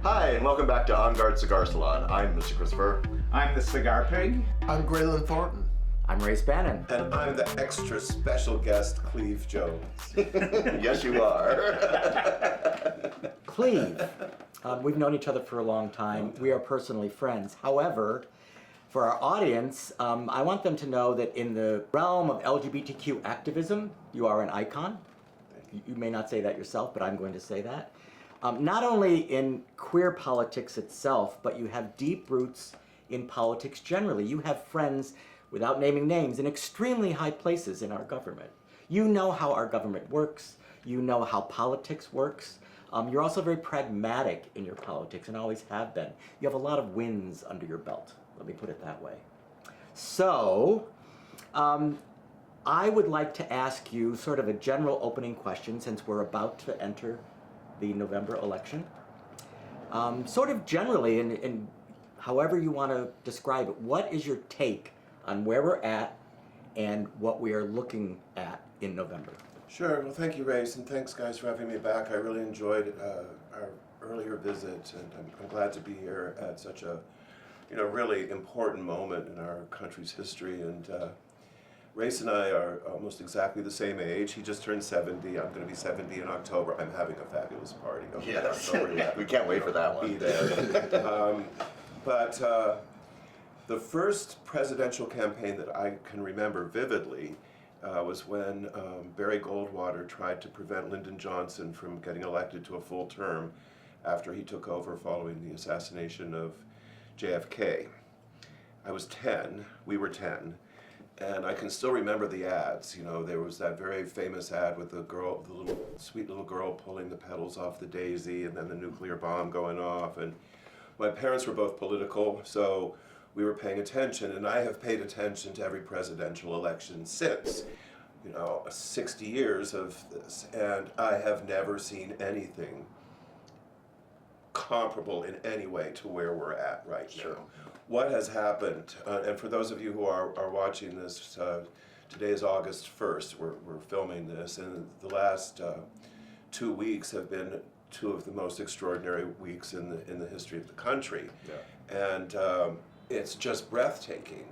Hi, and welcome back to On Guard Cigar Salon. I'm Mr. Christopher. I'm the Cigar Pig. I'm Graylin Thornton. I'm Ray Spannon. And I'm the extra special guest, Cleve Jones. Yes, you are. Cleve. We've known each other for a long time. We are personally friends. However, for our audience, I want them to know that in the realm of LGBTQ activism, you are an icon. You may not say that yourself, but I'm going to say that. Not only in queer politics itself, but you have deep roots in politics generally. You have friends, without naming names, in extremely high places in our government. You know how our government works. You know how politics works. You're also very pragmatic in your politics and always have been. You have a lot of wins under your belt. Let me put it that way. So, I would like to ask you sort of a general opening question since we're about to enter the November election. Sort of generally, and however you want to describe it, what is your take on where we're at and what we are looking at in November? Sure. Well, thank you, Race, and thanks, guys, for having me back. I really enjoyed our earlier visit, and I'm glad to be here at such a, really important moment in our country's history. And Race and I are almost exactly the same age. He just turned 70. I'm going to be 70 in October. I'm having a fabulous party. Yes, we can't wait for that one. Be there. But the first presidential campaign that I can remember vividly was when Barry Goldwater tried to prevent Lyndon Johnson from getting elected to a full term after he took over following the assassination of JFK. I was 10, we were 10, and I can still remember the ads. There was that very famous ad with the girl, the sweet little girl pulling the petals off the daisy, and then the nuclear bomb going off. And my parents were both political, so we were paying attention, and I have paid attention to every presidential election since. 60 years of this, and I have never seen anything comparable in any way to where we're at right now. What has happened, and for those of you who are watching this, today is August 1st, we're filming this, and the last 2 weeks have been two of the most extraordinary weeks in the history of the country. Yeah. And it's just breathtaking.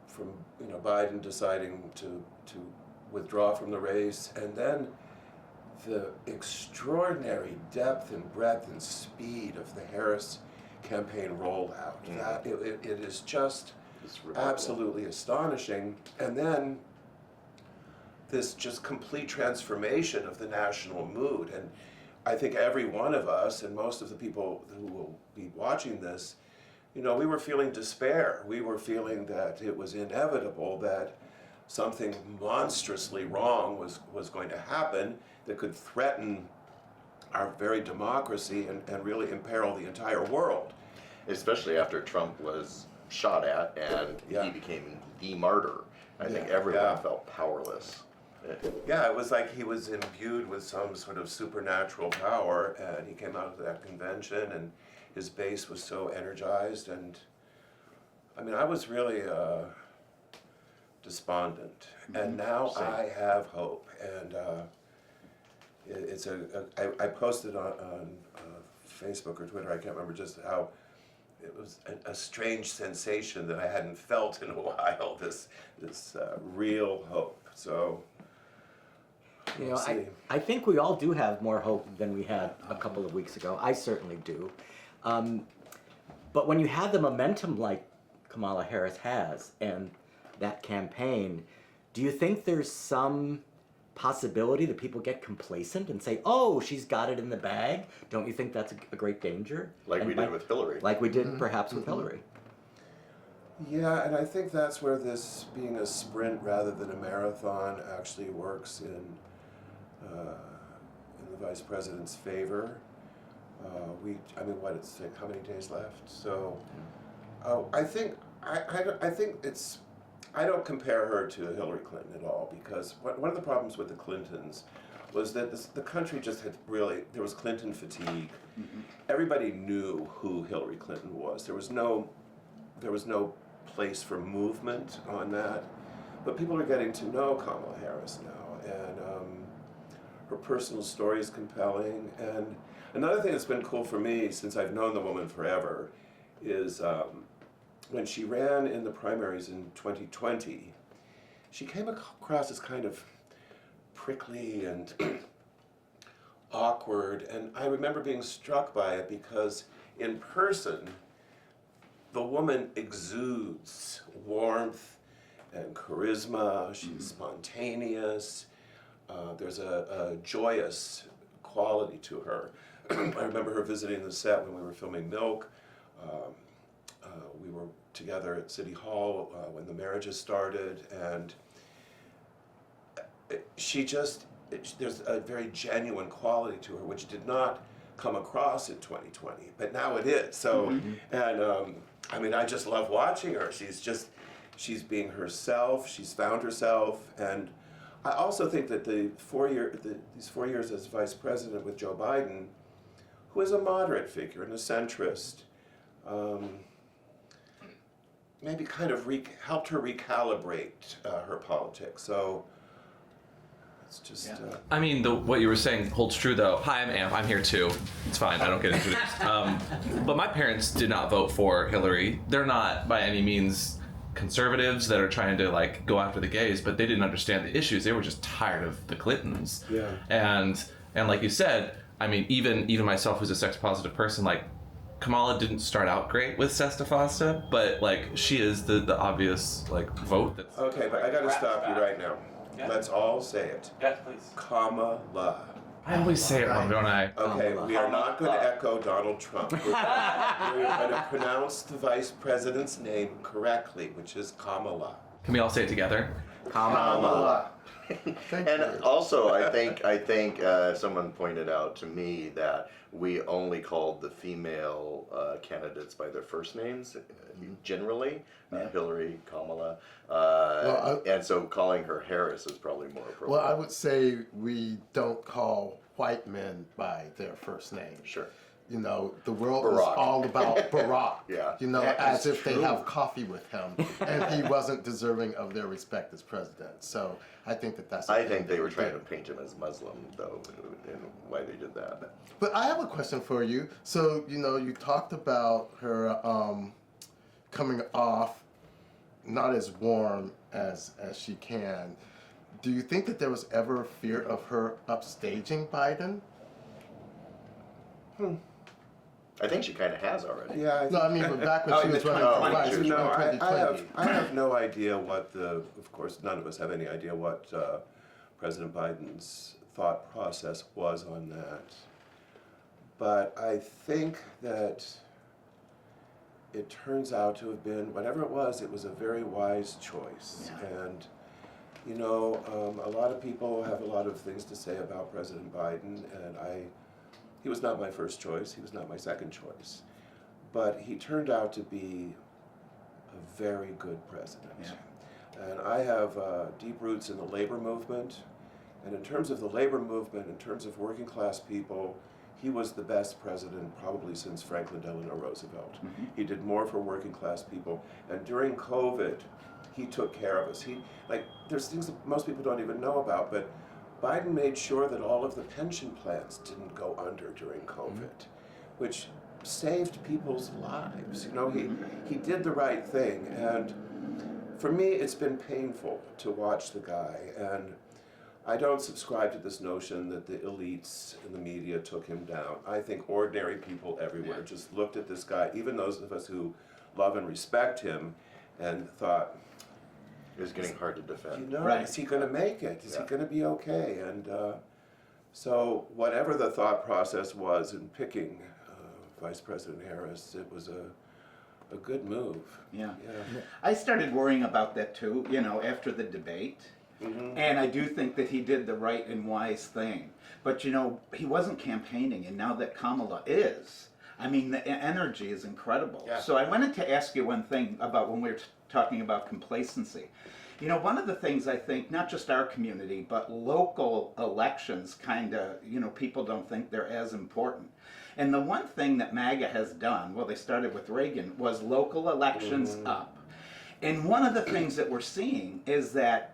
From Biden deciding to withdraw from the race, and then the extraordinary depth and breadth and speed of the Harris campaign rollout. That it is just absolutely astonishing. And then this just complete transformation of the national mood. And I think every one of us, and most of the people who will be watching this, we were feeling despair. We were feeling that it was inevitable that something monstrously wrong was going to happen that could threaten our very democracy and really imperil the entire world. Especially after Trump was shot at and he became the martyr. I think everyone felt powerless. Yeah, it was like he was imbued with some sort of supernatural power, and he came out of that convention, and his base was so energized, and I was really despondent, and now I have hope, and I posted on Facebook or Twitter, I can't remember, just how it was a strange sensation that I hadn't felt in a while, this real hope. So I think we all do have more hope than we had a couple of weeks ago. I certainly do. But when you have the momentum like Kamala Harris has and that campaign, do you think there's some possibility that people get complacent and say, oh, she's got it in the bag? Don't you think that's a great danger? Like we did with Hillary. Like we did perhaps with Hillary. Yeah, and I think that's where this being a sprint rather than a marathon actually works in the vice president's favor. How many days left? So, I think I don't compare her to Hillary Clinton at all, because one of the problems with the Clintons was that the country just had there was Clinton fatigue. Everybody knew who Hillary Clinton was. There was no place for movement on that, but people are getting to know Kamala Harris now, and her personal story is compelling. And another thing that's been cool for me since I've known the woman forever is when she ran in the primaries in 2020, she came across as kind of prickly and awkward, and I remember being struck by it because in person, the woman exudes warmth and charisma. She's spontaneous. There's a joyous quality to her. I remember her visiting the set when we were filming Milk. We were together at City Hall when the marriages started, and there's a very genuine quality to her, which did not come across in 2020, but now it is. So, and I mean, I just love watching her. She's being herself. She's found herself, and I also think that these 4 years as vice president with Joe Biden, who is a moderate figure and a centrist, maybe kind of helped her recalibrate her politics. So it's just. I mean, what you were saying holds true, though. Hi, I'm Amp. I'm here too. It's fine. I don't get introduced. But my parents did not vote for Hillary. They're not by any means conservatives that are trying to like go after the gays, but they didn't understand the issues. They were just tired of the Clintons. Yeah. And like you said, I mean, even myself, who's a sex positive person, like Kamala didn't start out great with Sesta Fosta, but like she is the obvious like vote. That's Okay, but I got to stop you right now. Yeah. Let's all say it. Yes, please. Kamala. I always say it wrong, don't I? Okay, we are not going to echo Donald Trump. We're going to pronounce the vice president's name correctly, which is Kamala. Can we all say it together? Kamala. Thank And you. also, I think someone pointed out to me that we only called the female candidates by their first names generally. Hillary, Kamala, and so calling her Harris is probably more appropriate. Well, I would say we don't call white men by their first name. Sure. You know, the world Barack. is all about Barack. Yeah. You know, That as is if they true. have coffee with him, and he wasn't deserving of their respect as president. So I think that's. I think they were trying to paint him as Muslim, though, and why they did that. But I have a question for you. So, you know, you talked about her coming off not as warm as she can. Do you think that there was ever fear of her upstaging Biden? I think she kind of has already. Yeah. No, I mean, but back when she was running for vice in No, I 2020. have no idea of course, none of us have any idea what President Biden's thought process was on that. But I think that it turns out to have been, whatever it was a very wise choice. Yeah. And, you know, a lot of people have a lot of things to say about President Biden, and he was not my first choice, he was not my second choice. But he turned out to be a very good president. Yeah. And I have deep roots in the labor movement. And in terms of the labor movement, in terms of working class people, he was the best president probably since Franklin Delano Roosevelt. Mm-hmm. He did more for working class people. And during COVID, he took care of us. There's things that most people don't even know about, but Biden made sure that all of the pension plans didn't go under during COVID, which saved people's lives. You know, he did the right thing. And for me, it's been painful to watch the guy. And I don't subscribe to this notion that the elites in the media took him down. I think ordinary people everywhere just looked at this guy, even those of us who love and respect him, and thought, It was getting hard to defend. you know, Right. is he going to make it? Is Yeah. he going to be okay? And so whatever the thought process was in picking Vice President Harris, it was a good move. Yeah. Yeah. I started worrying about that too, you know, after the debate. Mm-hmm. And I do think that he did the right and wise thing. But, you know, he wasn't campaigning, and now that Kamala is, I mean, the energy is incredible. Yeah. So I wanted to ask you one thing about when we were talking about complacency. You know, one of the things I think, not just our community, but local elections kind of, you know, people don't think they're as important. And the one thing that MAGA has done, well, they started with Reagan, was local elections up. And one of the things that we're seeing is that,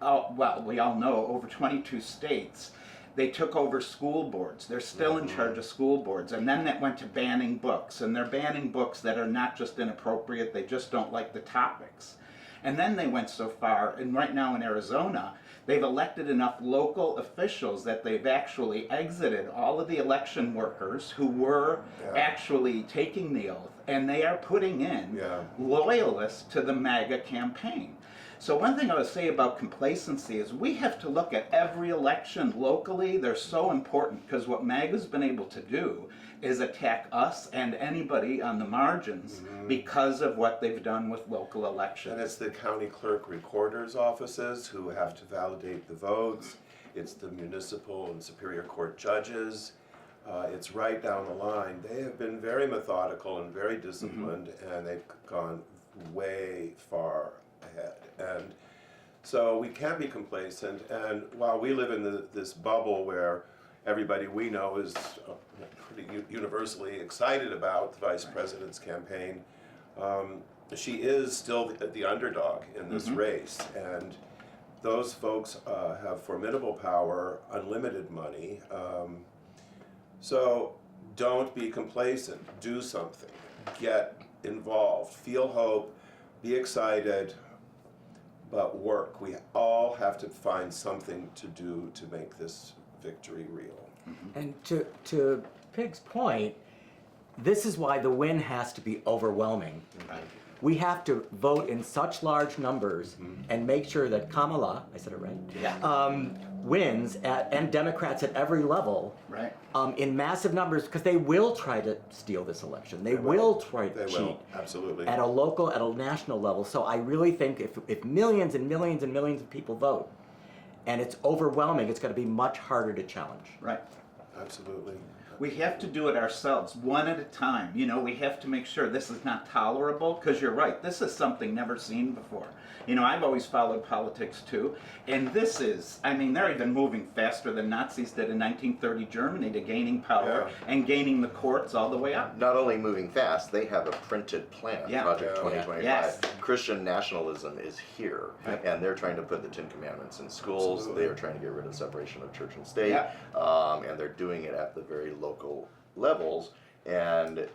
well, we all know over 22 states, They took over school boards. They're still in charge of school boards. And then that went to banning books. And they're banning books that are not just inappropriate, they just don't like the topics. And then they went so far, and right now in Arizona, they've elected enough local officials that they've actually exited all of the election workers who were actually taking the oath, and they are putting in loyalists to the MAGA campaign. So one thing I would say about complacency is we have to look at every election locally. They're so important because what MAGA's been able to do is attack us and anybody on the margins because of what they've done with local elections. And it's the county clerk recorder's offices who have to validate the votes. It's the municipal and superior court judges. It's right down the line. They have been very methodical and very disciplined, and they've gone way far ahead. And so we can't be complacent. And while we live in this bubble where everybody we know is pretty universally excited about the vice president's campaign, she is still the underdog in this race. And those folks have formidable power, unlimited money. So don't be complacent. Do something. Get involved. Feel hope. Be excited. But work. We all have to find something to do to make this victory real. And to Pig's point, this is why the win has to be overwhelming. We have to vote in such large numbers and make sure that Kamala, I said it right, wins, and Democrats at every level in massive numbers, because they will try to steal this election. They will try to cheat. Absolutely. At a local, at a national level. So I really think if millions and millions and millions of people vote, and it's overwhelming, it's going to be much harder to challenge. Right. Absolutely. We have to do it ourselves, one at a time. You know, we have to make sure this is not tolerable, because you're right, this is something never seen before. You know, I've always followed politics too, and this is, I mean, they're even moving faster than Nazis did in 1930 Germany to gaining power and gaining the courts all the way up. Not only moving fast, they have a printed plan, Project 2025. Yes. Christian nationalism is here, and they're trying to put the Ten Commandments in schools. Absolutely. They are trying to get rid of separation of church and state, Yeah. and they're doing it at the very local levels. And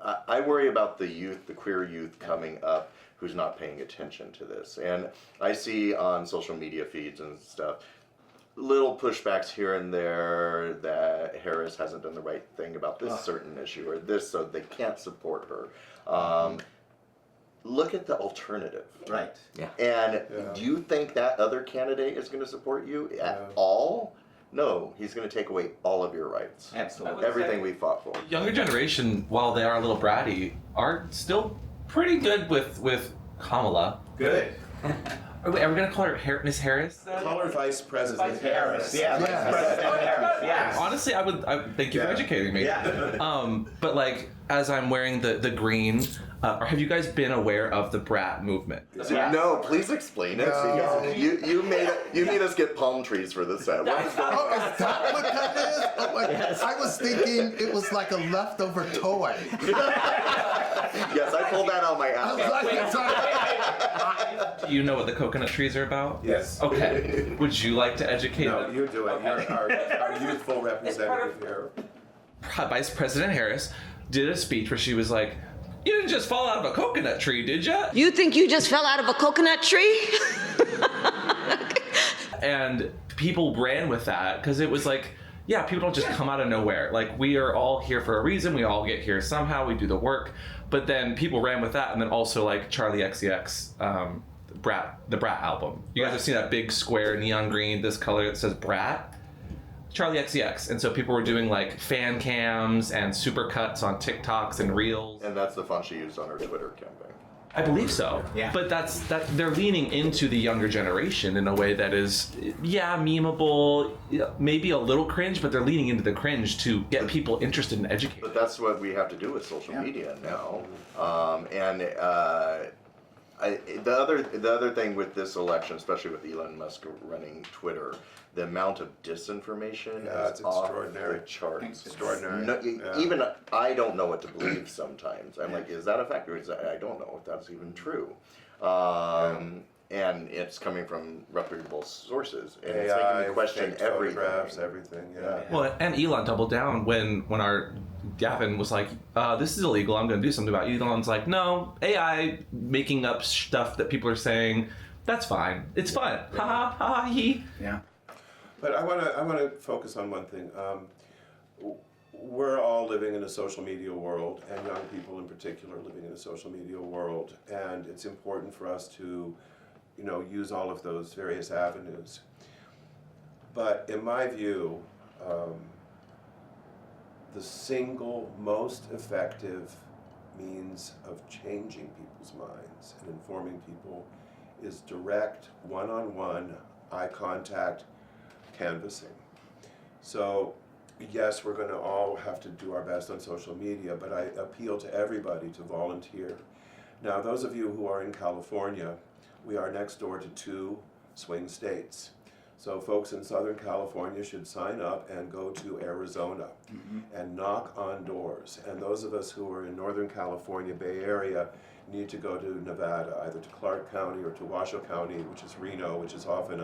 I worry about the youth, the queer youth coming up who's not paying attention to this. And I see on social media feeds and stuff, little pushbacks here and there that Harris hasn't done the right thing about this certain issue or this, so they can't support her. Look at the alternative. Right. Yeah. And do you think that other candidate is going to support you at all? No, he's going to take away all of your rights. Absolutely. Everything we fought for. Younger generation, while they are a little bratty, are still pretty good with Kamala. Good. Are we going to call her Miss Harris? Call her Vice President Harris. Yeah, Vice President Harris. Yes. Honestly, I thank you for educating me. Yeah. But like, as I'm wearing the green, have you guys been aware of the brat movement? Yes. No, please explain it. No. Because you made us get palm trees for this set. What is going Oh, on? is that what that is? Oh my, I was thinking it was like a leftover toy. Yes, I pulled that out of my I was ass. like, Do you know what the coconut trees are about? Yes. Okay. Would you like to educate No, you do it. You're our youthful representative here. Vice President Harris did a speech where she was like, "You didn't just fall out of a coconut tree, did ya?" You think you just fell out of a coconut tree? And people ran with that because it was like, yeah, people don't just come out of nowhere. Like, we are all here for a reason. We all get here somehow. We do the work. But then people ran with that, and then also like Charlie XCX, the Brat album. You guys have seen that big square neon green, this color that says Brat? Charlie XCX. And so people were doing like fan cams and supercuts on TikToks and Reels. And that's the font she used on her Twitter campaign. I believe so. Yeah. But they're leaning into the younger generation in a way that is, memeable, maybe a little cringe, but they're leaning into the cringe to get people interested in education. But that's what we have to do with social media now. The other thing with this election, especially with Elon Musk running Twitter, the amount of disinformation Yeah, is it's off extraordinary. the charts. Extraordinary. No, Yeah. Even I don't know what to believe sometimes. I'm like, is that a fact or is that, I don't know if that's even true. and it's coming from reputable sources, and it's AI, making me question fake everything. photographs, everything. Yeah. Well, and Elon doubled down when our Gavin was like, "This is illegal. I'm going to do something about it." Elon's like, "No, AI making up stuff that people are saying, that's fine. It's fun. Ha ha ha he." Yeah. But I want to focus on one thing. We're all living in a social media world, and young people in particular living in a social media world, and it's important for us to, use all of those various avenues. But in my view, the single most effective means of changing people's minds and informing people is direct, one-on-one, eye contact canvassing. So yes, we're going to all have to do our best on social media, but I appeal to everybody to volunteer. Now, those of you who are in California, we are next door to 2 swing states. So folks in Southern California should sign up and go to Arizona and knock on doors. And those of us who are in Northern California, Bay Area, need to go to Nevada, either to Clark County or to Washoe County, which is Reno, which is often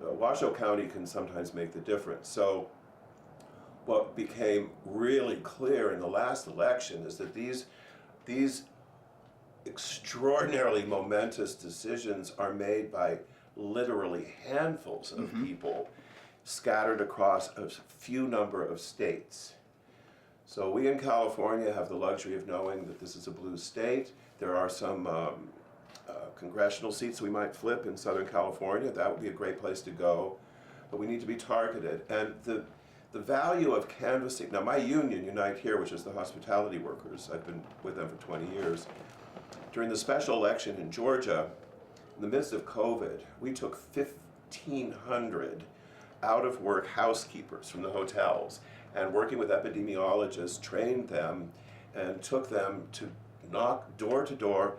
Washoe County can sometimes make the difference. So what became really clear in the last election is that these extraordinarily momentous decisions are made by literally handfuls of people scattered across a few number of states. So we in California have the luxury of knowing that this is a blue state. There are some congressional seats we might flip in Southern California. That would be a great place to go, but we need to be targeted. And the value of canvassing, now my union, Unite Here, which is the hospitality workers, I've been with them for 20 years. During the special election in Georgia, in the midst of COVID, we took 1,500 out-of-work housekeepers from the hotels, and working with epidemiologists, trained them and took them to knock door to door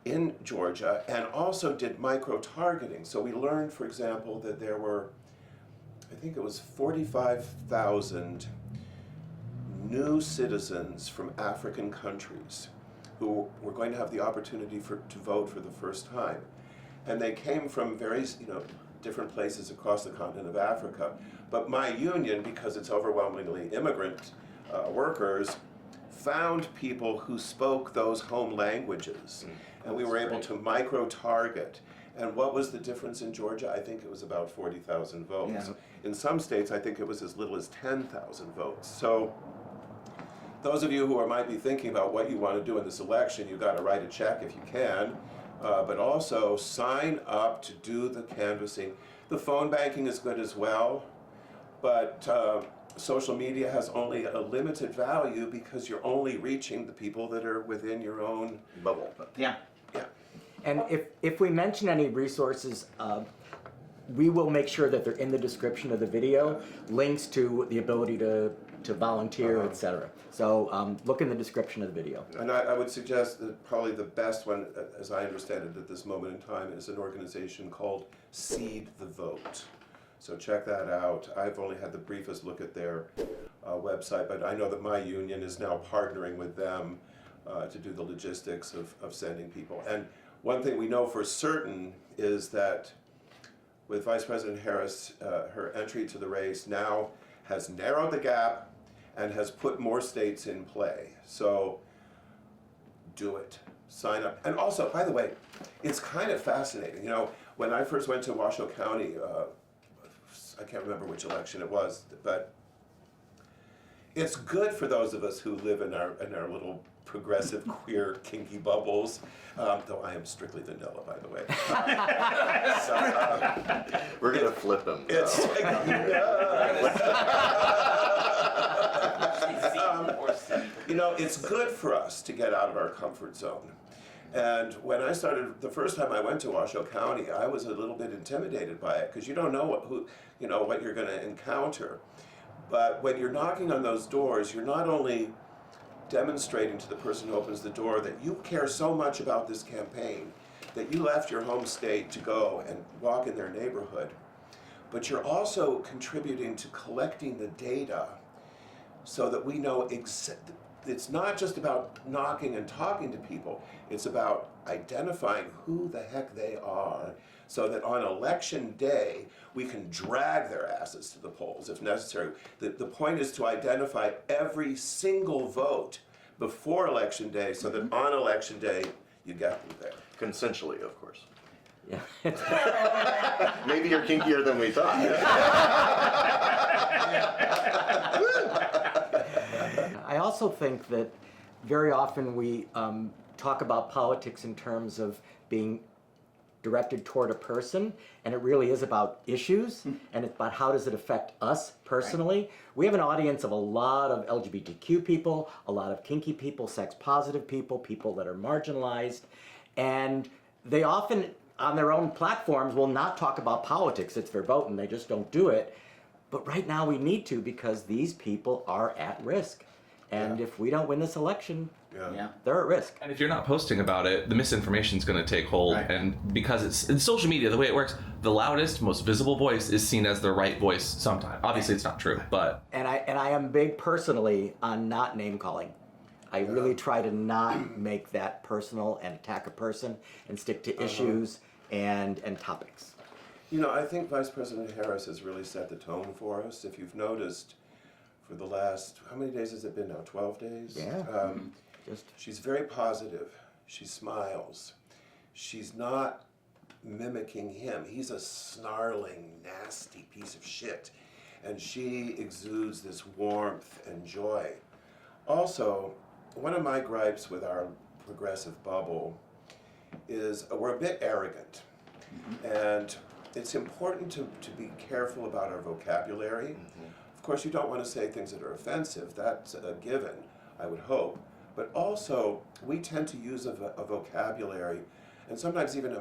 in Georgia, and also did micro-targeting. So we learned, for example, that there were, I think it was 45,000 new citizens from African countries who were going to have the opportunity to vote for the first time. And they came from various, different places across the continent of Africa. But my union, because it's overwhelmingly immigrant workers, found people who spoke those home languages. And we were able to micro-target. And what was the difference in Georgia? I think it was about 40,000 votes. Yeah. In some states, I think it was as little as 10,000 votes. So those of you who might be thinking about what you want to do in this election, you've got to write a check if you can, but also sign up to do the canvassing. The phone banking is good as well, but social media has only a limited value because you're only reaching the people that are within your own Bubble. Yeah. Yeah. And if we mention any resources, we will make sure that they're in the description of the video, links to the ability to volunteer, etc. So look in the description of the video. And I would suggest that probably the best one, as I understand it at this moment in time, is an organization called Seed the Vote. So check that out. I've only had the briefest look at their website, but I know that my union is now partnering with them to do the logistics of sending people. And one thing we know for certain is that with Vice President Harris, her entry to the race now has narrowed the gap and has put more states in play. So do it, sign up. And also, by the way, it's kind of fascinating. When I first went to Washoe County, I can't remember which election it was, but it's good for those of us who live in our little progressive, queer, kinky bubbles, though I am strictly vanilla, by the way. We're gonna flip them. It's it's good for us to get out of our comfort zone. And when I started, the first time I went to Washoe County, I was a little bit intimidated by it because you don't know what you're going to encounter. But when you're knocking on those doors, you're not only demonstrating to the person who opens the door that you care so much about this campaign that you left your home state to go and walk in their neighborhood, but you're also contributing to collecting the data so that we know it's not just about knocking and talking to people. It's about identifying who the heck they are, so that on election day, we can drag their asses to the polls if necessary. The point is to identify every single vote before election day, so that on election day, you get them there. Consensually, of course. Yeah. Maybe you're kinkier than we thought. I also think that very often we talk about politics in terms of being directed toward a person, and it really is about issues, and it's about how does it affect us personally. Right. We have an audience of a lot of LGBTQ people, a lot of kinky people, sex positive people, people that are marginalized, and they often on their own platforms will not talk about politics. It's verboten, they just don't do it. But right now we need to, because these people are at risk. And if we don't win this election, they're at risk. And if you're not posting about it, the misinformation is going to take hold. Right. And because it's in social media, the way it works, the loudest, most visible voice is seen as the right voice sometimes. Obviously, it's not true, but... And I am big personally on not name-calling. I really try to not make that personal and attack a person and stick to issues and topics. You know, I think Vice President Harris has really set the tone for us. If you've noticed, for the last, how many days has it been now? 12 days? Yeah. She's very positive. She smiles. She's not mimicking him. He's a snarling, nasty piece of shit. And she exudes this warmth and joy. Also, one of my gripes with our progressive bubble is we're a bit arrogant. And it's important to be careful about our vocabulary. Of course, you don't want to say things that are offensive. That's a given, I would hope. But also, we tend to use a vocabulary and sometimes even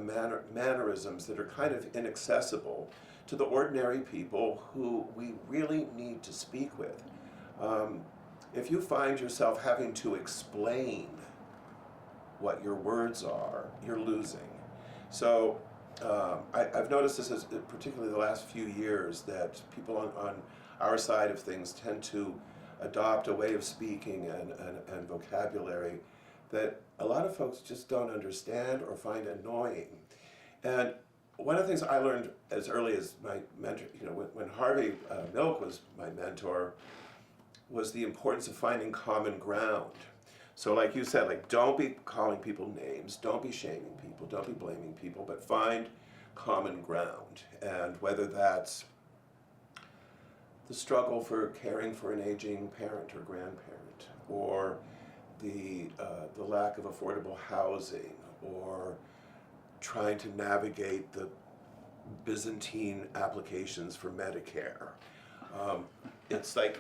mannerisms that are kind of inaccessible to the ordinary people who we really need to speak with. If you find yourself having to explain what your words are, you're losing. So I've noticed this, particularly the last few years, that people on our side of things tend to adopt a way of speaking and vocabulary that a lot of folks just don't understand or find annoying. And one of the things I learned as early as my mentor, when Harvey Milk was my mentor, was the importance of finding common ground. So like you said, don't be calling people names, don't be shaming people, don't be blaming people, but find common ground. And whether that's the struggle for caring for an aging parent or grandparent, or the lack of affordable housing, or trying to navigate the Byzantine applications for Medicare. It's like,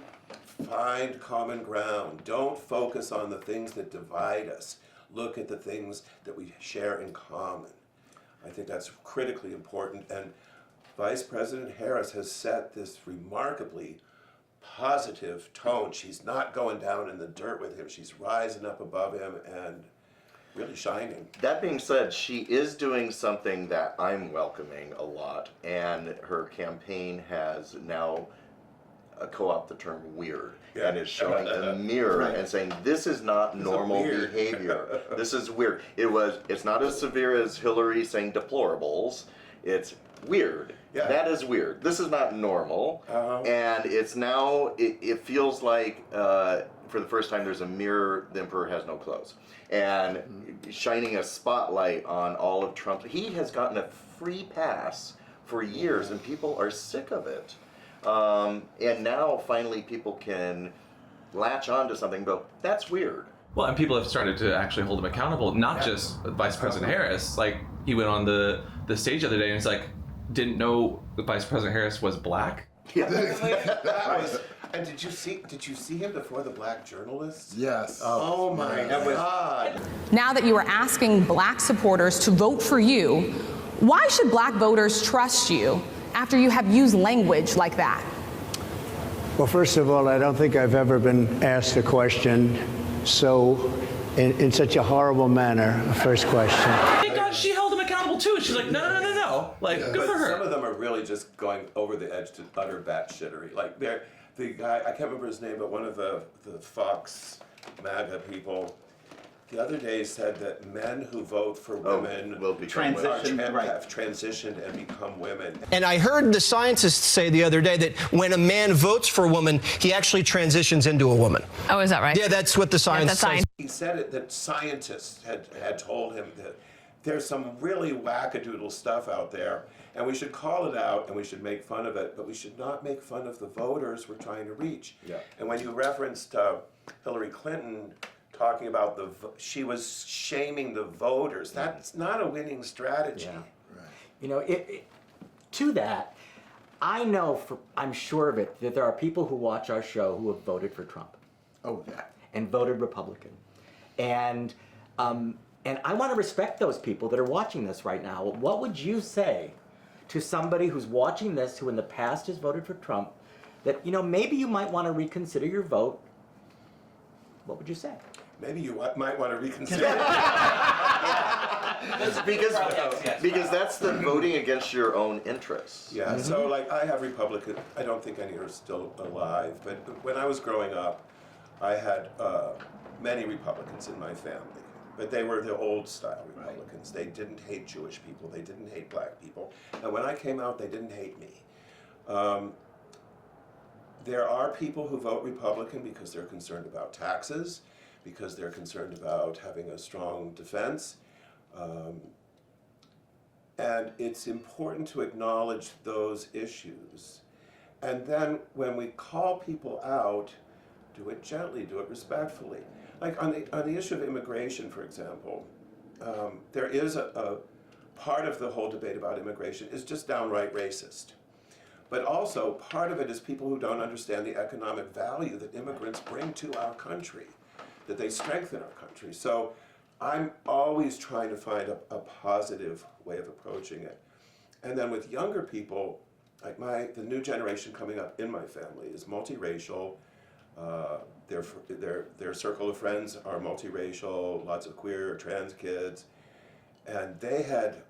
find common ground. Don't focus on the things that divide us. Look at the things that we share in common. I think that's critically important. And Vice President Harris has set this remarkably positive tone. She's not going down in the dirt with him. She's rising up above him and really shining. That being said, she is doing something that I'm welcoming a lot, and her campaign has now co-opt the term weird, and is showing a mirror and saying this is not normal behavior. This is weird. It's not as severe as Hillary saying deplorables. It's weird. That is weird. This is not normal. And it's now, it feels like for the first time there's a mirror, the emperor has no clothes. And shining a spotlight on all of Trump. He has gotten a free pass for years, and people are sick of it. And now finally people can latch on to something and go, that's weird. Well, and people have started to actually hold him accountable, not just Vice President Harris. Like, he went on the stage the other day and he's like, didn't know that Vice President Harris was black? Yeah. That was, and did you see him before the black journalists? Yes. Oh my God. Now that you are asking black supporters to vote for you, why should black voters trust you after you have used language like that? Well, first of all, I don't think I've ever been asked a question so in such a horrible manner. First question. Thank God she held him accountable too. She's like, no. Like, good for her. Some of them are really just going over the edge to utter batshittery. Like the guy, I can't remember his name, but one of the Fox MAGA people the other day said that men who vote for women will become have transitioned and become women. And I heard the scientists say the other day that when a man votes for a woman, he actually transitions into a woman. Oh, is that right? Yeah, that's what the science says. He said it that scientists had told him that there's some really wackadoodle stuff out there, and we should call it out and we should make fun of it, but we should not make fun of the voters we're trying to reach. Yeah. And when you referenced Hillary Clinton talking about she was shaming the voters, that's not a winning strategy. Yeah. Right. You know, to that, I'm sure of it, that there are people who watch our show who have voted for Trump. Oh, yeah. And voted Republican. And I want to respect those people that are watching this right now. What would you say to somebody who's watching this, who in the past has voted for Trump, that, you know, maybe you might want to reconsider your vote? What would you say? Maybe you might want to reconsider. Because that's the voting against your own interests. Yeah, so like I have Republican, I don't think any are still alive, but when I was growing up, I had many Republicans in my family, but they were the old style Republicans. They didn't hate Jewish people, they didn't hate black people, and when I came out, they didn't hate me. There are people who vote Republican because they're concerned about taxes, because they're concerned about having a strong defense. And it's important to acknowledge those issues. And then when we call people out, do it gently, do it respectfully. Like on the issue of immigration, for example, there is a part of the whole debate about immigration is just downright racist. But also, part of it is people who don't understand the economic value that immigrants bring to our country, that they strengthen our country. So I'm always trying to find a positive way of approaching it. And then with younger people, like the new generation coming up in my family is multiracial. Their circle of friends are multiracial, lots of queer, trans kids. And they had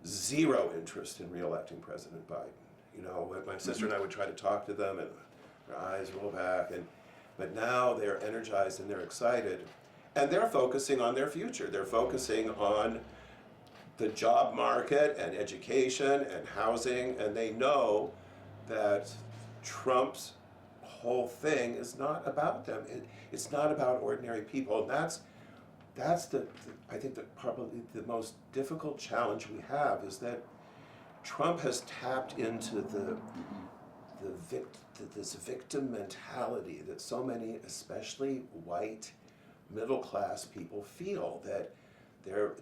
zero interest in re-electing President Biden. You know, my sister and I would try to talk to them and their eyes roll back. But now they're energized and they're excited. And they're focusing on their future. They're focusing on the job market and education and housing, and they know that Trump's whole thing is not about them. It's not about ordinary people. And that's I think that probably the most difficult challenge we have is that Trump has tapped into this victim mentality that so many, especially white, middle-class people feel, that they're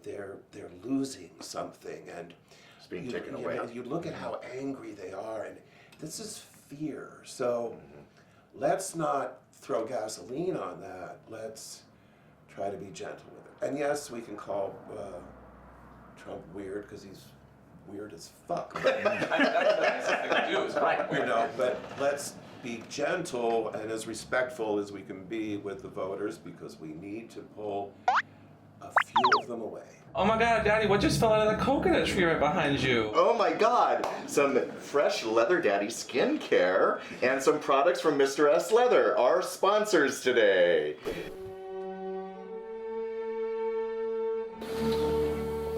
losing something, and it's being taken away. Know, you look at how angry they are, and this is fear. So let's not throw gasoline on that. Let's try to be gentle with it. And yes, we can call Trump weird because he's weird as fuck. You know, but let's be gentle and as respectful as we can be with the voters, because we need to pull a few of them away. Oh my God, Daddy, what just fell out of the coconut tree right behind you? Oh my God, some fresh Leather Daddy skincare and some products from Mr. S Leather, our sponsors today.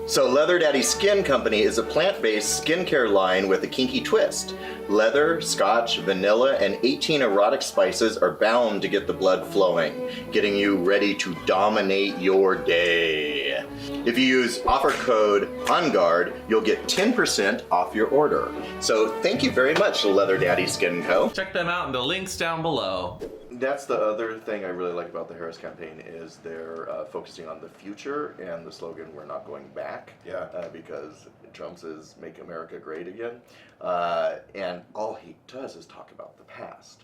So Leather Daddy Skin Company is a plant-based skincare line with a kinky twist. Leather, scotch, vanilla, and 18 erotic spices are bound to get the blood flowing, getting you ready to dominate your day. If you use offer code ONGUARD, you'll get 10% off your order. So thank you very much, Leather Daddy Skin Co. Check them out in the links down below. That's the other thing I really like about the Harris campaign is they're focusing on the future and the slogan, "We're not going back." Yeah. Because Trump's is "Make America Great Again." And all he does is talk about the past.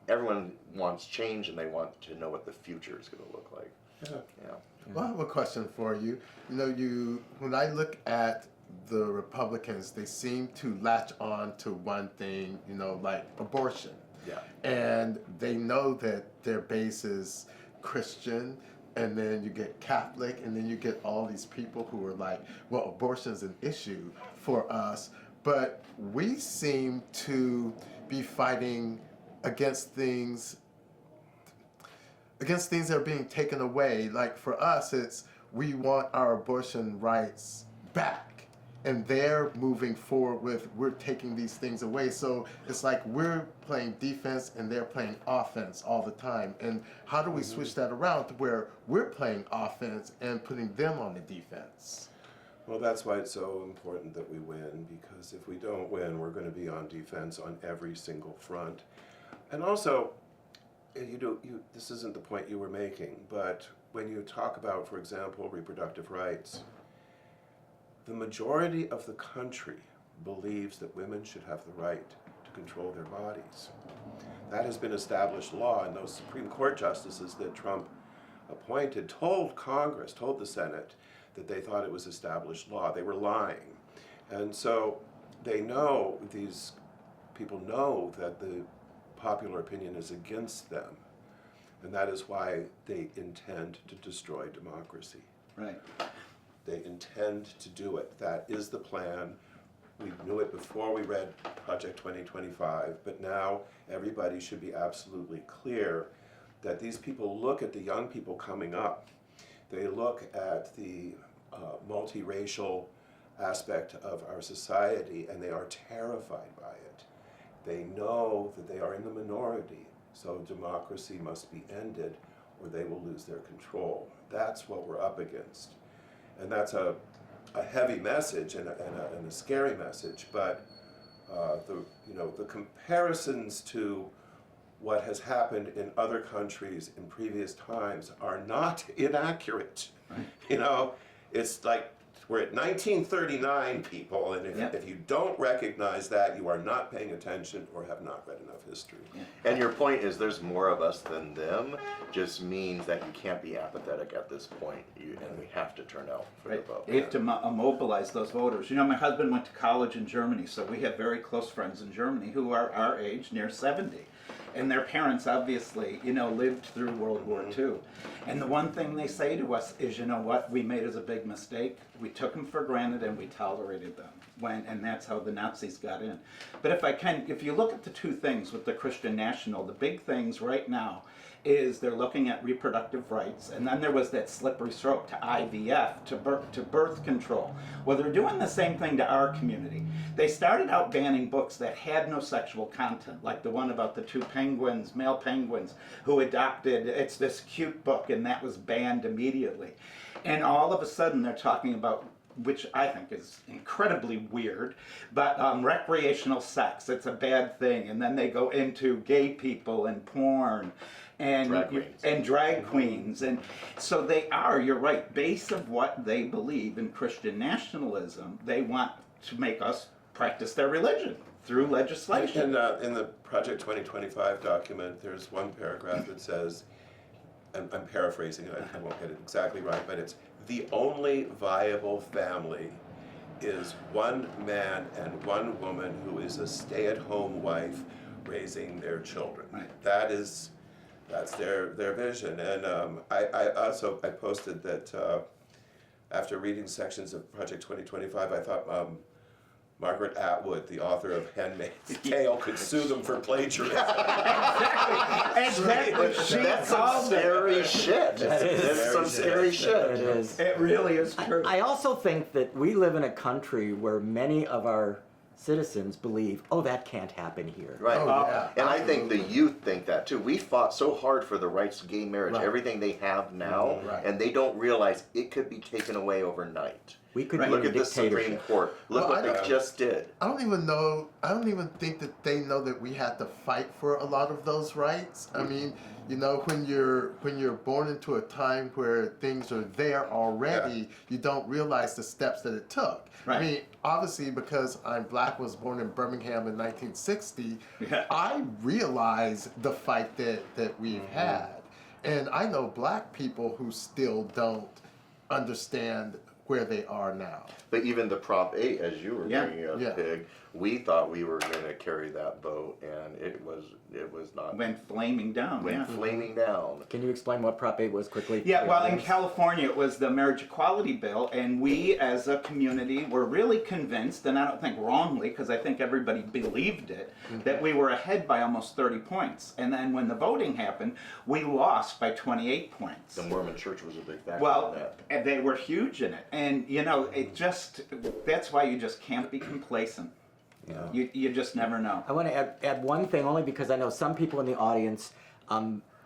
Everyone wants change and they want to know what the future is going to look like. Yeah. Well, I have a question for you. You know, when I look at the Republicans, they seem to latch on to one thing, you know, like abortion. Yeah. And they know that their base is Christian, and then you get Catholic, and then you get all these people who are like, well, abortion is an issue for us, but we seem to be fighting against things. against things that are being taken away. Like for us, it's we want our abortion rights back, and they're moving forward with we're taking these things away. So it's like we're playing defense and they're playing offense all the time. And how do we switch that around to where we're playing offense and putting them on the defense? Well, that's why it's so important that we win, because if we don't win, we're going to be on defense on every single front. And also, this isn't the point you were making, but when you talk about, for example, reproductive rights, the majority of the country believes that women should have the right to control their bodies. That has been established law, and those Supreme Court justices that Trump appointed told Congress, told the Senate, that they thought it was established law. They were lying. And so they know, these people know that the popular opinion is against them. And that is why they intend to destroy democracy. Right. They intend to do it. That is the plan. We knew it before we read Project 2025, but now everybody should be absolutely clear that these people look at the young people coming up. They look at the multiracial aspect of our society, and they are terrified by it. They know that they are in the minority, so democracy must be ended or they will lose their control. That's what we're up against. And that's a heavy message and a scary message, but the comparisons to what has happened in other countries in previous times are not inaccurate. Right. It's like we're at 1939, people, and if you don't recognize that, you are not paying attention or have not read enough history. And your point is there's more of us than them, just means that you can't be apathetic at this point, and we have to turn out for the vote. You have to mobilize those voters. My husband went to college in Germany, so we have very close friends in Germany who are our age, near 70. And their parents obviously, lived through World War II. And the one thing they say to us is, what we made is a big mistake. We took them for granted and we tolerated them. And that's how the Nazis got in. But if you look at the two things with the Christian National, the big things right now is they're looking at reproductive rights, and then there was that slippery slope to IVF, to birth control. Well, they're doing the same thing to our community. They started out banning books that had no sexual content, like the one about the two penguins, male penguins, who adopted, it's this cute book, and that was banned immediately. And all of a sudden they're talking about, which I think is incredibly weird, but recreational sex, it's a bad thing. And then they go into gay people and porn and drag queens. And so they are, you're right, base of what they believe in Christian nationalism, they want to make us practice their religion through legislation. And in the Project 2025 document, there's one paragraph that says, I'm paraphrasing it, I won't get it exactly right, but it's, the only viable family is one man and one woman who is a stay-at-home wife raising their children. Right. That's their vision. And I posted that after reading sections of Project 2025, I thought Margaret Atwood, the author of Handmaid's Tale, could sue them for plagiarism. Exactly. That's some scary shit. That's some scary shit. It is. It really is true. I also think that we live in a country where many of our citizens believe, oh, that can't happen here. Right. And I think absolutely. the youth think that too. We fought so hard for the rights to gay marriage, everything they have now, and they don't realize it could be taken away overnight. We could Look be at a the Supreme dictatorship. Court. Look what they just did. I don't even think that they know that we had to fight for a lot of those rights. I mean, when you're born into a time where things are there already, you don't realize the steps that it took. Right. I mean, obviously because I'm black, was born in Birmingham in 1960, I realize the fight that we've had. And I know black people who still don't understand where they are now. But even the Prop 8, as you were bringing up, Yeah. Pig, we thought we were going to carry that boat, and it was not. Went flaming down. Went flaming down. Can you explain what Prop 8 was quickly? Yeah, well, in California, it was the marriage equality bill, and we as a community were really convinced, and I don't think wrongly, because I think everybody believed it, that we were ahead by almost 30 points. And then when the voting happened, we lost by 28 points. The Mormon Church was a big factor Well, in that. and they were huge in it. And, you know, it just, that's why you just can't be complacent. You just never know. I want to add one thing, only because I know some people in the audience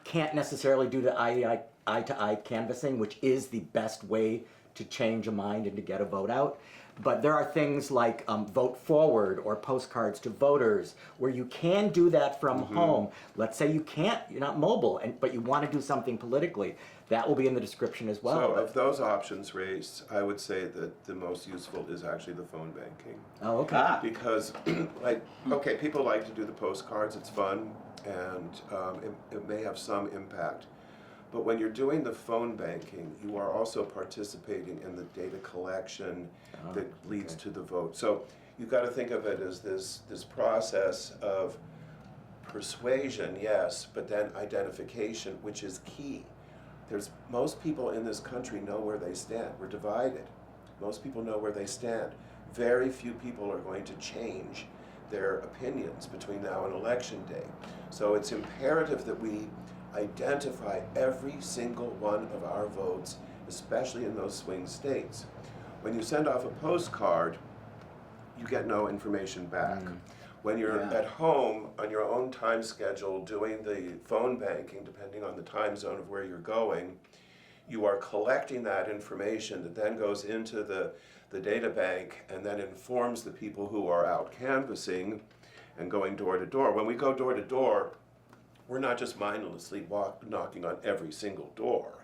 can't necessarily do the eye-to-eye canvassing, which is the best way to change a mind and to get a vote out. But there are things like vote forward or postcards to voters where you can do that from home. Let's say you're not mobile, but you want to do something politically. That will be in the description as well. So of those options raised, I would say that the most useful is actually the phone banking. Oh, okay. Because, okay, people like to do the postcards, it's fun, and it may have some impact. But when you're doing the phone banking, you are also participating in the data collection that leads to the vote. So you've got to think of it as this process of persuasion, yes, but then identification, which is key. Most people in this country know where they stand. We're divided. Most people know where they stand. Very few people are going to change their opinions between now and election day. So it's imperative that we identify every single one of our votes, especially in those swing states. When you send off a postcard, you get no information back. When you're at home on your own time schedule doing the phone banking, depending on the time zone of where you're going, you are collecting that information that then goes into the data bank and then informs the people who are out canvassing and going door to door. When we go door to door, we're not just mindlessly knocking on every single door.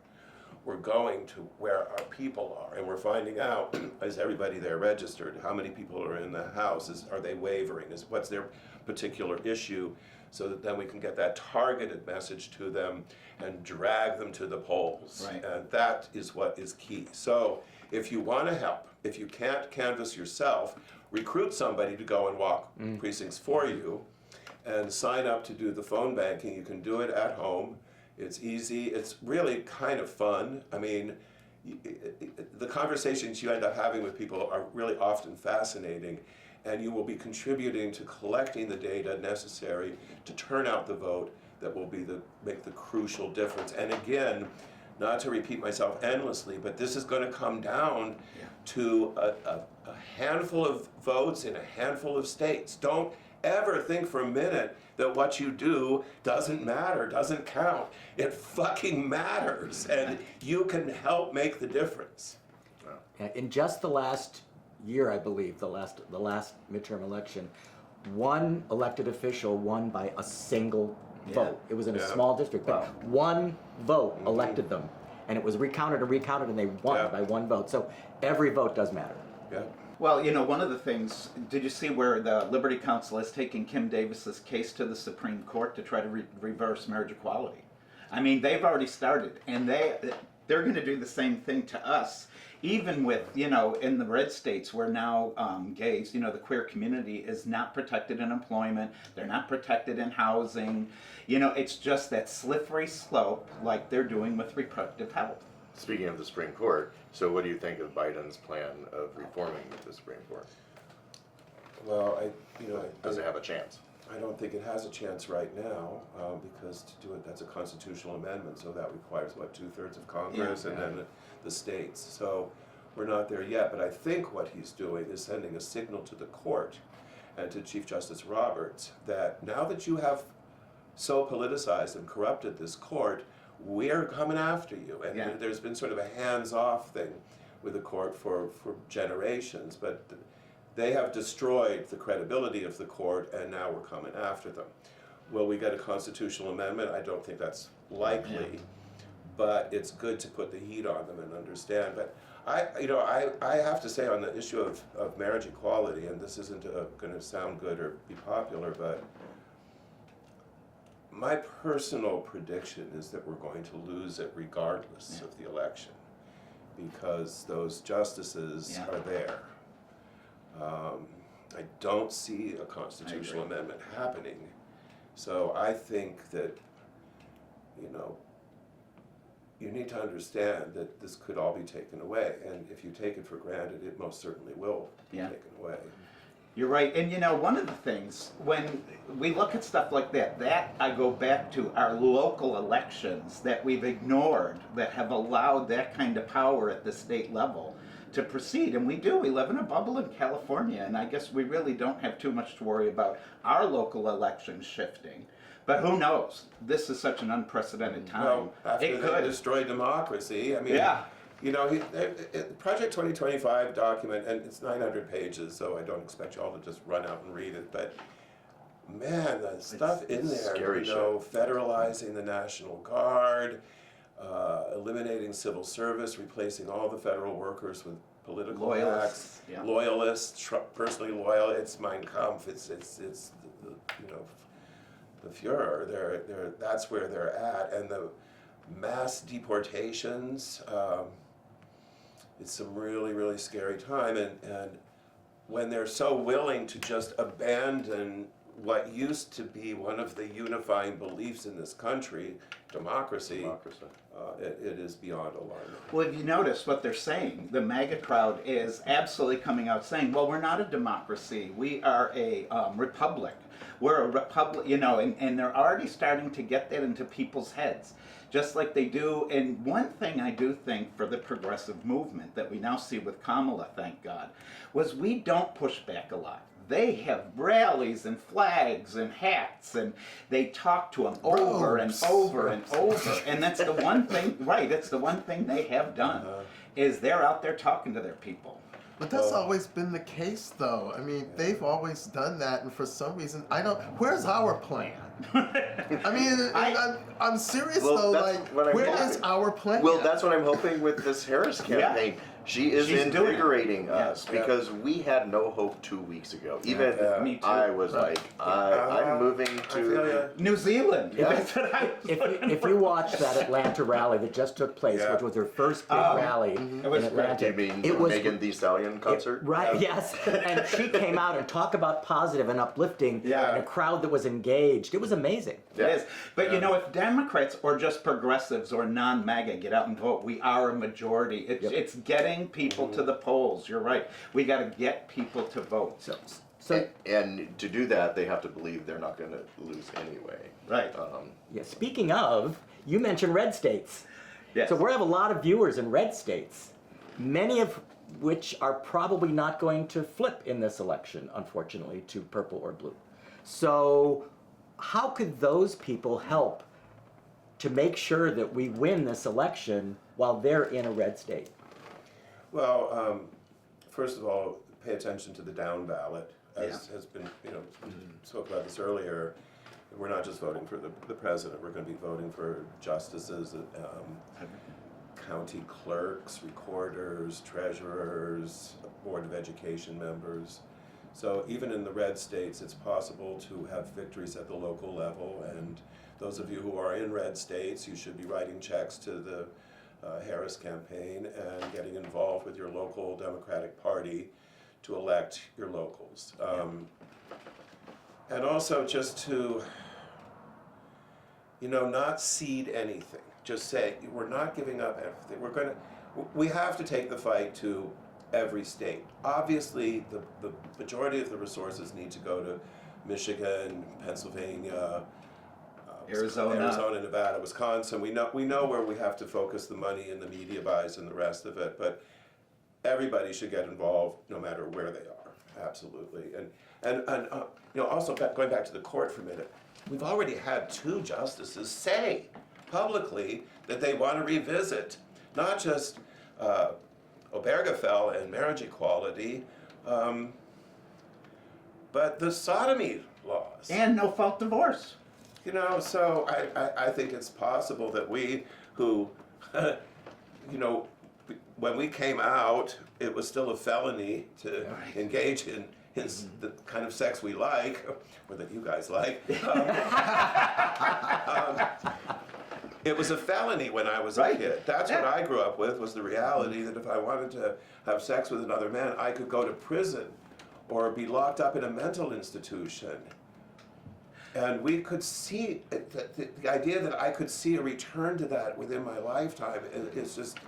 We're going to where our people are, and we're finding out, is everybody there registered? How many people are in the house? Are they wavering? What's their particular issue? So that then we can get that targeted message to them and drag them to the polls. Right. And that is what is key. So if you want to help, if you can't canvass yourself, recruit somebody to go and walk precincts for you and sign up to do the phone banking. You can do it at home. It's easy. It's really kind of fun. I mean, the conversations you end up having with people are really often fascinating, and you will be contributing to collecting the data necessary to turn out the vote that will make the crucial difference. And again, not to repeat myself endlessly, but this is going to come down to a handful of votes in a handful of states. Don't ever think for a minute that what you do doesn't matter, doesn't count. It fucking matters, and you can help make the difference. In just the last year, I believe, the last midterm election, one elected official won by a single vote. It was in a small district, but one vote elected them, and it was recounted and recounted, and they won by one vote. So every vote does matter. Yeah. Well, you know, one of the things, did you see where the Liberty Council is taking Kim Davis's case to the Supreme Court to try to reverse marriage equality? I mean, they've already started, and they're going to do the same thing to us. Even with, you know, in the red states where now gays, you know, the queer community is not protected in employment, they're not protected in housing. You know, it's just that slippery slope like they're doing with reproductive health. Speaking of the Supreme Court, so what do you think of Biden's plan of reforming the Supreme Court? Well, Does it have a chance? I don't think it has a chance right now, because to do it, that's a constitutional amendment, so that requires, 2/3 of Congress and then the states. So we're not there yet, but I think what he's doing is sending a signal to the court and to Chief Justice Roberts that now that you have so politicized and corrupted this court, we're coming after you. And there's been sort of a hands-off thing with the court for generations, but they have destroyed the credibility of the court, and now we're coming after them. Will we get a constitutional amendment? I don't think that's likely, but it's good to put the heat on them and understand. But I have to say on the issue of marriage equality, and this isn't going to sound good or be popular, but my personal prediction is that we're going to lose it regardless of the election, because those justices Yeah. are there. I don't see a constitutional amendment happening. So I think that, you know, you need to understand that this could all be taken away. And if you take it for granted, it most certainly will be taken away. You're right. And you know, one of the things, when we look at stuff like that I go back to our local elections that we've ignored, that have allowed that kind of power at the state level to proceed. And we live in a bubble in California, and I guess we really don't have too much to worry about our local elections shifting. But who knows? This is such an unprecedented time. Well, after it they could destroy democracy, I mean, you know, Project 2025 document, and it's 900 pages, so I don't expect you all to just run out and read it, but man, the stuff in there, scary you know, federalizing the National Guard, eliminating civil service, replacing all the federal workers with political Loyalists, acts, loyalists, personally loyal. It's Mein Kampf. It's the you know, the Fuhrer. That's where they're at, and the mass deportations. It's some really, really scary time, and when they're so willing to just abandon what used to be one of the unifying beliefs in this country, democracy. It is beyond alarming. Well, if you notice what they're saying, the MAGA crowd is absolutely coming out saying, well, we're not a democracy, we are a republic. We're a republic, you know, and they're already starting to get that into people's heads, just like they do. And one thing I do think for the progressive movement that we now see with Kamala, thank God, was we don't push back a lot. They have rallies and flags and hats, and they talk to them over and over and over. And that's the one thing, right, that's the one thing they have done, is they're out there talking to their people. But that's always been the case, though. I mean, they've always done that, and for some reason, I don't. Where's our plan? I mean, I'm serious though. Like, where is our plan? Well, that's what I'm hoping with this Harris campaign. She's invigorating us because we had no hope 2 weeks ago. Even me too. I was like, I'm moving to New Zealand. If you watch that Atlanta rally that just took place, which was her first big rally in Atlanta, you mean it was Megan Thee Stallion concert? right. Yes, and she came out and talked about positive and uplifting in a crowd that was engaged. It was amazing. It is. But you know, if Democrats or just progressives or non-MAGA get out and vote, we are a majority. It's getting people to the polls. You're right. We got to get people to vote. So and to do that, they have to believe they're not going to lose anyway. Right. Speaking of, you mentioned red states. Yes. So we have a lot of viewers in red states, many of which are probably not going to flip in this election, unfortunately, to purple or blue. So how could those people help to make sure that we win this election while they're in a red state? Well, first of all, pay attention to the down ballot, as has been, you know, we spoke about this earlier. We're not just voting for the president, we're going to be voting for justices, county clerks, recorders, treasurers, Board of Education members. So even in the red states, it's possible to have victories at the local level, and those of you who are in red states, you should be writing checks to the Harris campaign and getting involved with your local Democratic Party to elect your locals. And also just to, you know, not cede anything. Just say, we're not giving up everything. We have to take the fight to every state. Obviously, the majority of the resources need to go to Michigan, Pennsylvania, Arizona, Nevada, Wisconsin. We know where we have to focus the money and the media buys and the rest of it, but everybody should get involved no matter where they are, absolutely. And you know, also going back to the court for a minute, we've already had 2 justices say publicly that they want to revisit not just Obergefell and marriage equality, but the sodomy laws. And no-fault divorce. You know, so I think it's possible that we who, you know, when we came out, it was still a felony to engage in the kind of sex we like, or that you guys like. It was a felony when I was a Right. kid. That's what I grew up with, was the reality that if I wanted to have sex with another man, I could go to prison or be locked up in a mental institution. And we could see, the idea that I could see a return to that within my lifetime is just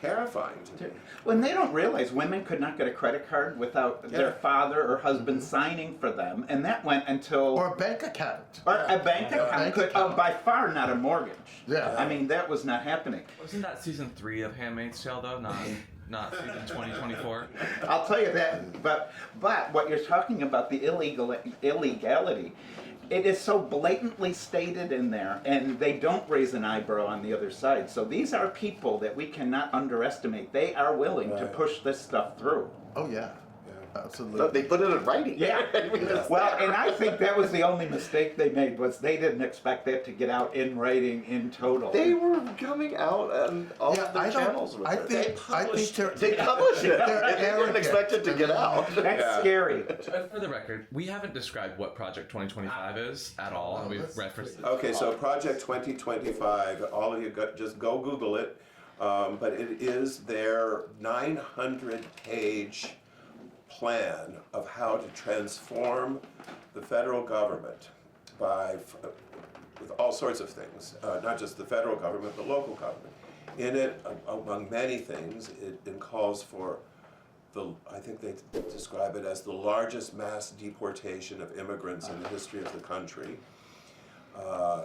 terrifying to me. When they don't realize women could not get a credit card without their father or husband signing for them, and that went until... Or a bank account. Or a bank account, bank could, account. by far not a mortgage. Yeah. I mean, that was not happening. Wasn't that season 3 of Handmaid's Tale though? Not season 2024. I'll tell you that, but what you're talking about, the illegality, it is so blatantly stated in there, and they don't raise an eyebrow on the other side. So these are people that we cannot underestimate. They are willing to push this stuff through. Oh yeah, absolutely. So they put it in writing. Yeah. Well, and I think that was the only mistake they made, was they didn't expect that to get out in writing in total. They were coming out on all of the I channels with it. think They published it. They're They didn't arrogant. expect it to get out. That's scary. For the record, we haven't described what Project 2025 is at all, and we've referenced it. Okay, so Project 2025, all of you just go Google it, but it is their 900-page plan of how to transform the federal government with all sorts of things, not just the federal government, but local government. In it, among many things, it calls for I think they describe it as the largest mass deportation of immigrants in the history of the country.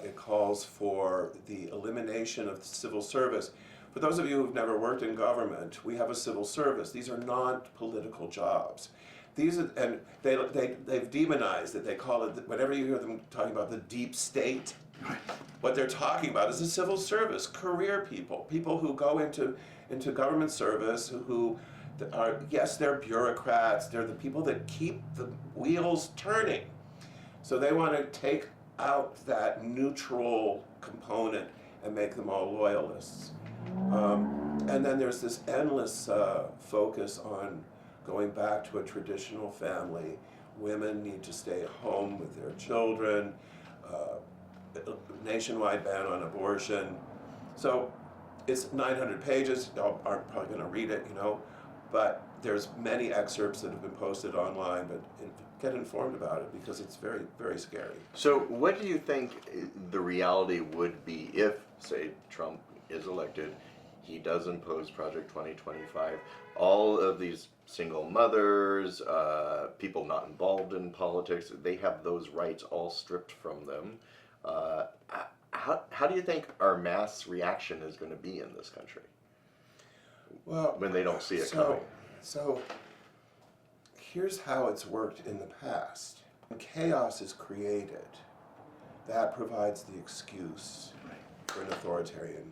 It calls for the elimination of the civil service. For those of you who've never worked in government, we have a civil service. These are not political jobs. And they've demonized it. They call it, whenever you hear them talking about the deep state, what they're talking about is the civil service, career people, people who go into government service who are, yes, they're bureaucrats, they're the people that keep the wheels turning. So they want to take out that neutral component and make them all loyalists. And then there's this endless focus on going back to a traditional family. Women need to stay home with their children, nationwide ban on abortion. So it's 900 pages, y'all aren't probably gonna read it, but there's many excerpts that have been posted online, but get informed about it because it's very, very scary. So what do you think the reality would be if, say, Trump is elected, he does impose Project 2025, all of these single mothers, people not involved in politics, they have those rights all stripped from them. How do you think our mass reaction is going to be in this country? Well, when they don't see it coming. So here's how it's worked in the past. When chaos is created, that provides the excuse for an authoritarian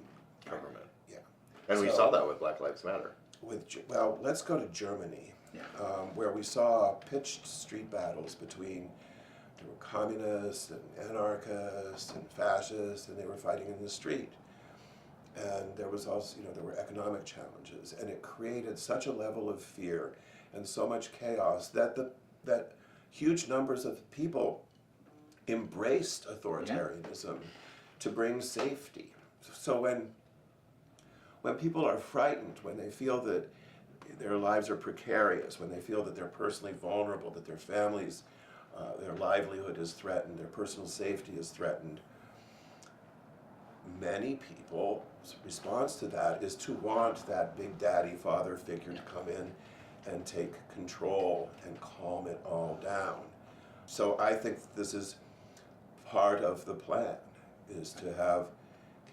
government. Yeah. And we saw that with Black Lives Matter. Well, let's go to Germany, where we saw pitched street battles between there were communists and anarchists and fascists, and they were fighting in the street. And there was also, there were economic challenges, and it created such a level of fear and so much chaos that that huge numbers of people embraced authoritarianism to bring safety. So when people are frightened, when they feel that their lives are precarious, when they feel that they're personally vulnerable, that their families, their livelihood is threatened, their personal safety is threatened, many people's response to that is to want that big daddy father figure to come in and take control and calm it all down. So I think this is part of the plan, is to have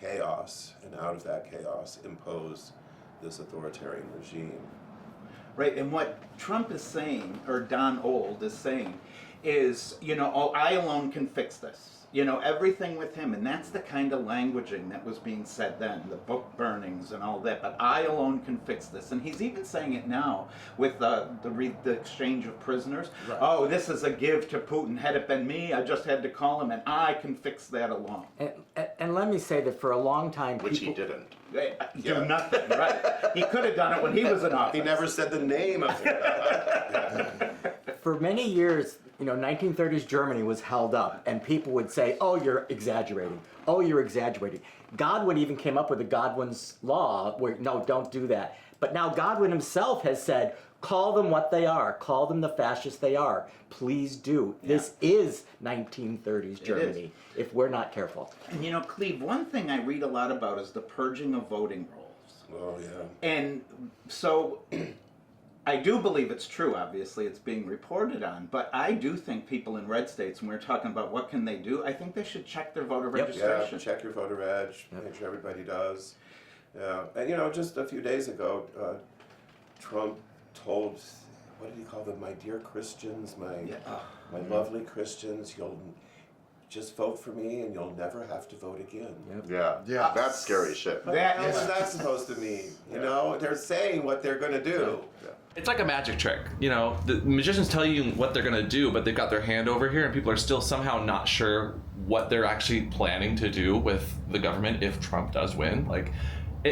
chaos, and out of that chaos impose this authoritarian regime. Right, and what Trump is saying, or Don Old is saying, is, I alone can fix this. Everything with him, and that's the kind of languaging that was being said then, the book burnings and all that, but I alone can fix this. And he's even saying it now with the exchange of prisoners. Right. Oh, this is a give to Putin. Had it been me, I just had to call him, and I can fix that alone. And let me say that for a long time, which he didn't. Do nothing, right? He could have done it when he was in office. He never said the name of it. For many years, You know, 1930s Germany was held up, and people would say, "Oh, you're exaggerating. Oh, you're exaggerating." Godwin even came up with the Godwin's Law, where no, don't do that. But now Godwin himself has said, "Call them what they are. Call them the fascists they are. Please do." Yeah. This is 1930s Germany. If we're not careful. And you know, Cleve, one thing I read a lot about is the purging of voting rolls. Oh yeah. And so. I do believe it's true, obviously, it's being reported on, but I do think people in red states, when we're talking about what can they do, I think they should check their voter registration. Yeah, check your voter reg, make sure everybody does. Yeah, and you know, just a few days ago, Trump told, what did he call them, my dear Christians, my lovely Christians, you'll just vote for me and you'll never have to vote again. Yeah, that's scary shit. What's that supposed to mean? You know, they're saying what they're going to do. Yeah. It's like a magic trick. You know, the magicians tell you what they're going to do, but they've got their hand over here, and people are still somehow not sure what they're actually planning to do with the government if Trump does win. Like,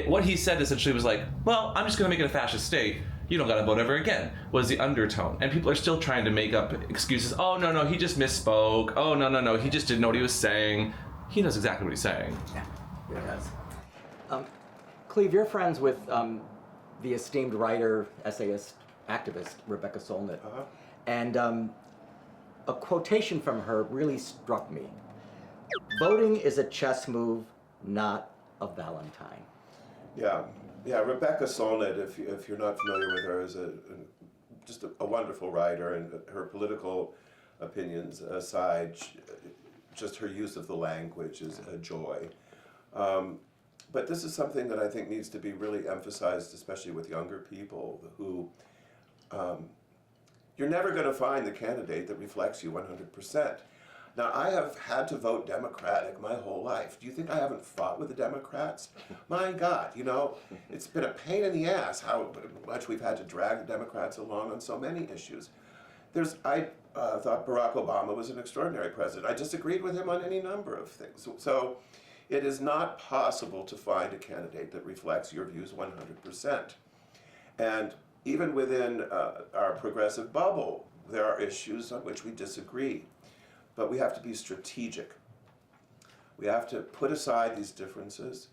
what he said essentially was like, well, I'm just going to make it a fascist state. You don't got to vote ever again, was the undertone. And people are still trying to make up excuses. Oh, no, he just misspoke. Oh, no, he just didn't know what he was saying. He knows exactly what he's saying. Yeah, he does. Cleve, you're friends with the esteemed writer, essayist, activist, Rebecca Solnit. Uh-huh. And a quotation from her really struck me. Voting is a chess move, not a Valentine. Yeah, Rebecca Solnit, if you're not familiar with her, is just a wonderful writer, and her political opinions aside, just her use of the language is a joy. But this is something that I think needs to be really emphasized, especially with younger people who, you're never going to find the candidate that reflects you 100%. Now, I have had to vote Democratic my whole life. Do you think I haven't fought with the Democrats? My God, you know, it's been a pain in the ass how much we've had to drag the Democrats along on so many issues. I thought Barack Obama was an extraordinary president. I disagreed with him on any number of things. So it is not possible to find a candidate that reflects your views 100%. And even within our progressive bubble, there are issues on which we disagree. But we have to be strategic. We have to put aside these differences.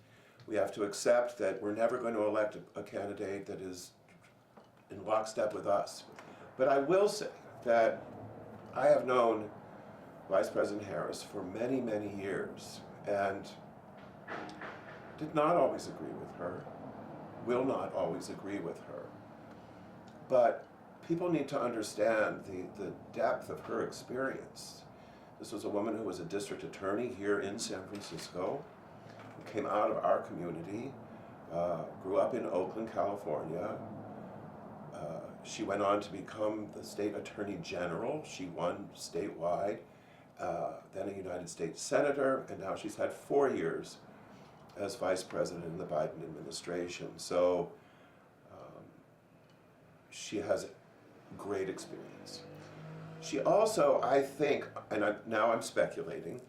We have to accept that we're never going to elect a candidate that is in lockstep with us. But I will say that I have known Vice President Harris for many, many years and did not always agree with her, will not always agree with her. But people need to understand the depth of her experience. This was a woman who was a district attorney here in San Francisco, who came out of our community, grew up in Oakland, California. She went on to become the state attorney general. She won statewide, then a United States senator, and now she's had 4 years as vice president in the Biden administration. So she has great experience. She also, I think, and now I'm speculating,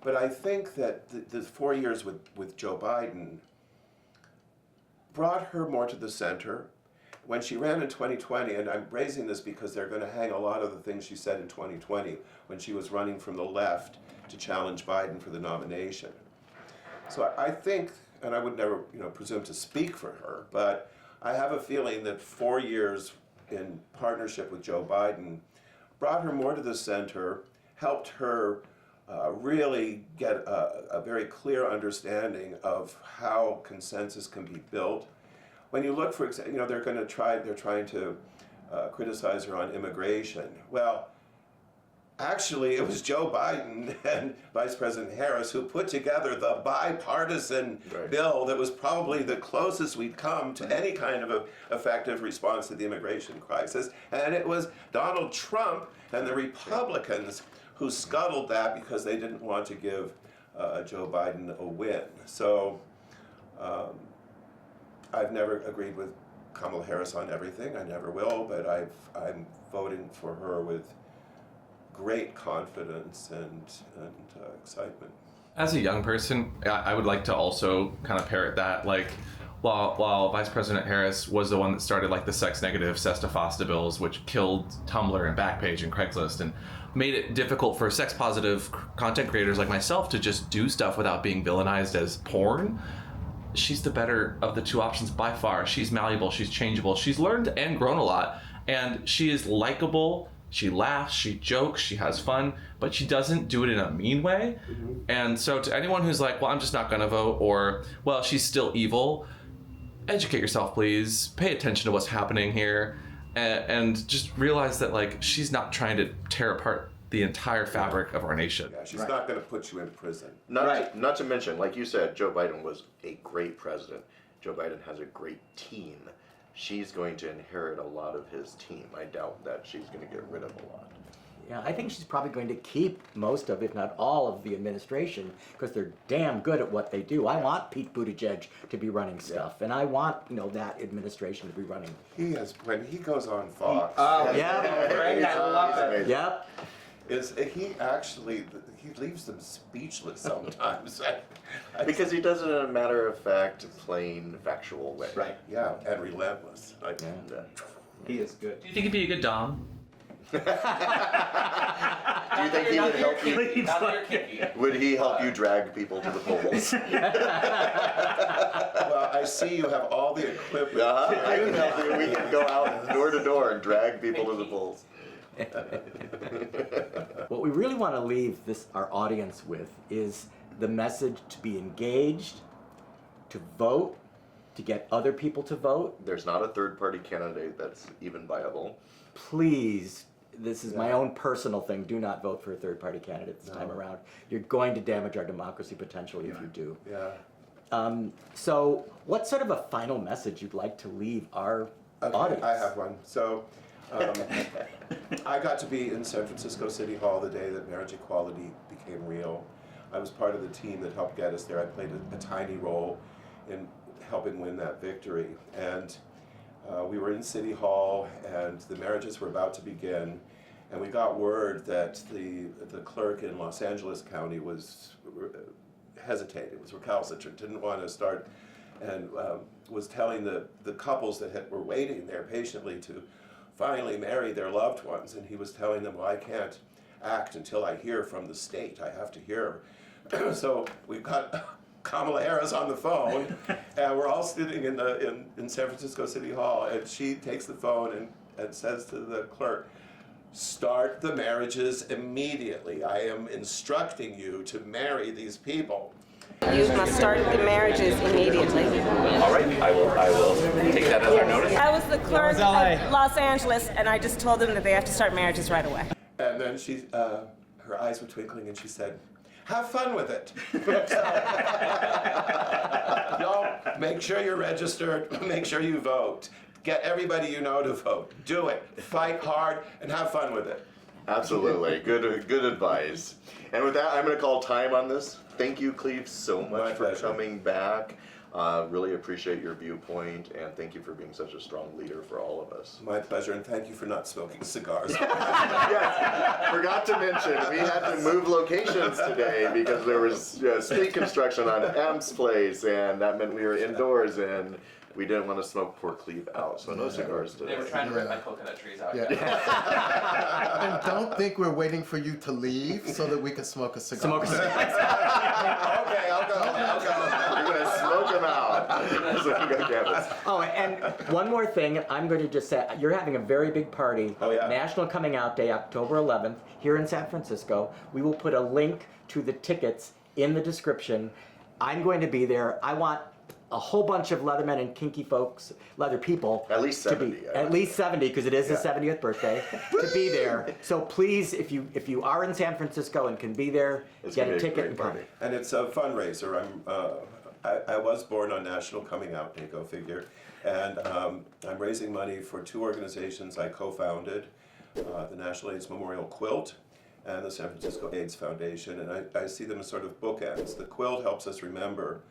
but I think that the 4 years with Joe Biden brought her more to the center. When she ran in 2020, and I'm raising this because they're going to hang a lot of the things she said in 2020 when she was running from the left to challenge Biden for the nomination. So I think, and I would never presume to speak for her, but I have a feeling that 4 years in partnership with Joe Biden brought her more to the center, helped her really get a very clear understanding of how consensus can be built. When you look, for example, they're trying to criticize her on immigration. Well, actually, it was Joe Biden and Vice President Harris who put together the bipartisan bill that was probably the closest we'd come to any kind of effective response to the immigration crisis. And it was Donald Trump and the Republicans who scuttled that because they didn't want to give Joe Biden a win. So I've never agreed with Kamala Harris on everything. I never will, but I'm voting for her with great confidence and excitement. As a young person, I would like to also kind of parrot that, like, while Vice President Harris was the one that started like the sex negative Sesta Fosta bills, which killed Tumblr and Backpage and Craigslist and made it difficult for sex positive content creators like myself to just do stuff without being villainized as porn, she's the better of the two options by far. She's malleable, she's changeable, she's learned and grown a lot, and she is likable. She laughs, she jokes, she has fun, but she doesn't do it in a mean way. And so to anyone who's like, well, I'm just not gonna vote, or, well, she's still evil, educate yourself, please. Pay attention to what's happening here, and just realize that, like, she's not trying to tear apart the entire fabric of our nation. Yeah, she's not going to put you in prison. Not to mention, like you said, Joe Biden was a great president. Joe Biden has a great team. She's going to inherit a lot of his team. I doubt that she's going to get rid of a lot. Yeah, I think she's probably going to keep most of, if not all of the administration, because they're damn good at what they do. I want Pete Buttigieg to be running stuff, and I want, you know, that administration to be running. He is, when he goes on Fox. Yeah, Great, I love it. Yep. He leaves them speechless sometimes. Because he does it in a matter of fact, plain, factual way. Right, yeah, and relentless. He is good. Do you think he'd be a good Dom? Do you think he would help you? Now that you're kinky. Would he help you drag people to the polls? Well, I see you have all the equipment. I can help you. We can go out door to door and drag people to the polls. What we really want to leave our audience with is the message to be engaged, to vote, to get other people to vote. There's not a third-party candidate that's even viable. Please, this is my own personal thing, do not vote for a third-party candidate this time around. You're going to damage our democracy potentially if you do. Yeah. So what's sort of a final message you'd like to leave our audience? I have one. So, I got to be in San Francisco City Hall the day that marriage equality became real. I was part of the team that helped get us there. I played a tiny role in helping win that victory. And we were in City Hall, and the marriages were about to begin. And we got word that the clerk in Los Angeles County was hesitating, was recalcitrant, didn't want to start, and was telling the couples that were waiting there patiently to finally marry their loved ones, and he was telling them, well, I can't act until I hear from the state. I have to hear. So we've got Kamala Harris on the phone, and we're all sitting in San Francisco City Hall, and she takes the phone and says to the clerk, start the marriages immediately. I am instructing you to marry these people. You must start the marriages immediately. All right, I will take that as our notice. I was the clerk of Los Angeles, and I just told them that they have to start marriages right away. And then she, her eyes were twinkling, and she said, have fun with it. Y'all, make sure you're registered, make sure you vote. Get everybody you know to vote. Do it. Fight hard and have fun with it. Absolutely. Good advice. And with that, I'm going to call time on this. Thank you, Cleve, so much for coming back. Really appreciate your viewpoint, and thank you for being such a strong leader for all of us. My pleasure, and thank you for not smoking cigars. Yes, forgot to mention, we had to move locations today because there was street construction on M's place, and that meant we were indoors, and we didn't want to smoke poor Cleve out, so no cigars today. They were trying to rip my coconut trees out. And don't think we're waiting for you to leave so that we can smoke a cigar. Okay, I'll go. We're going to smoke them out. So we go campus. Oh, and one more thing, I'm going to just say, you're having a very big party, National Coming Out Day, October 11th, here in San Francisco. We will put a link to the tickets in the description. I'm going to be there. I want a whole bunch of Leathermen and kinky folks, leather people. At least 70. At least 70, because it is his 70th birthday, to be there. So please, if you are in San Francisco and can be there, get a ticket and come. And it's a fundraiser. I was born on National Coming Out Day, go figure. And I'm raising money for two organizations I co-founded, the National AIDS Memorial Quilt and the San Francisco AIDS Foundation. And I see them as sort of bookends. The quilt helps us remember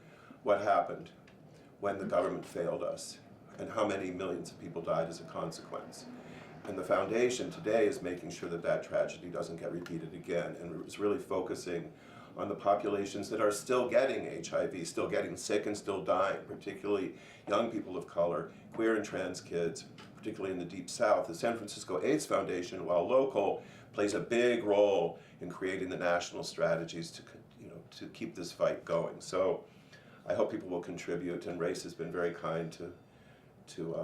what happened when the government failed us and how many millions of people died as a consequence. And the foundation today is making sure that that tragedy doesn't get repeated again, and it's really focusing on the populations that are still getting HIV, still getting sick and still dying, particularly young people of color, queer and trans kids, particularly in the Deep South. The San Francisco AIDS Foundation, while local, plays a big role in creating the national strategies to keep this fight going. So I hope people will contribute, and Race has been very kind to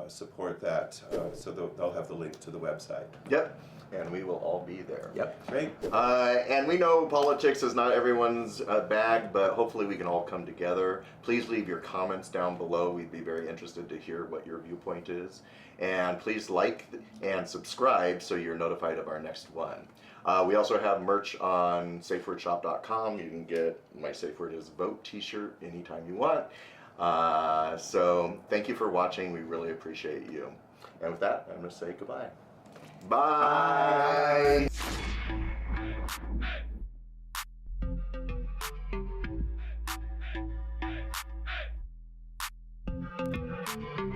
support that. So they'll have the link to the website. Yep, and we will all be there. Yep. Great. And we know politics is not everyone's bag, but hopefully we can all come together. Please leave your comments down below. We'd be very interested to hear what your viewpoint is. And please like and subscribe so you're notified of our next one. We also have merch on safewordshop.com. You can get my safe word is vote t-shirt anytime you want. So thank you for watching. We really appreciate you. And with that, I'm going to say goodbye. Bye. Bye.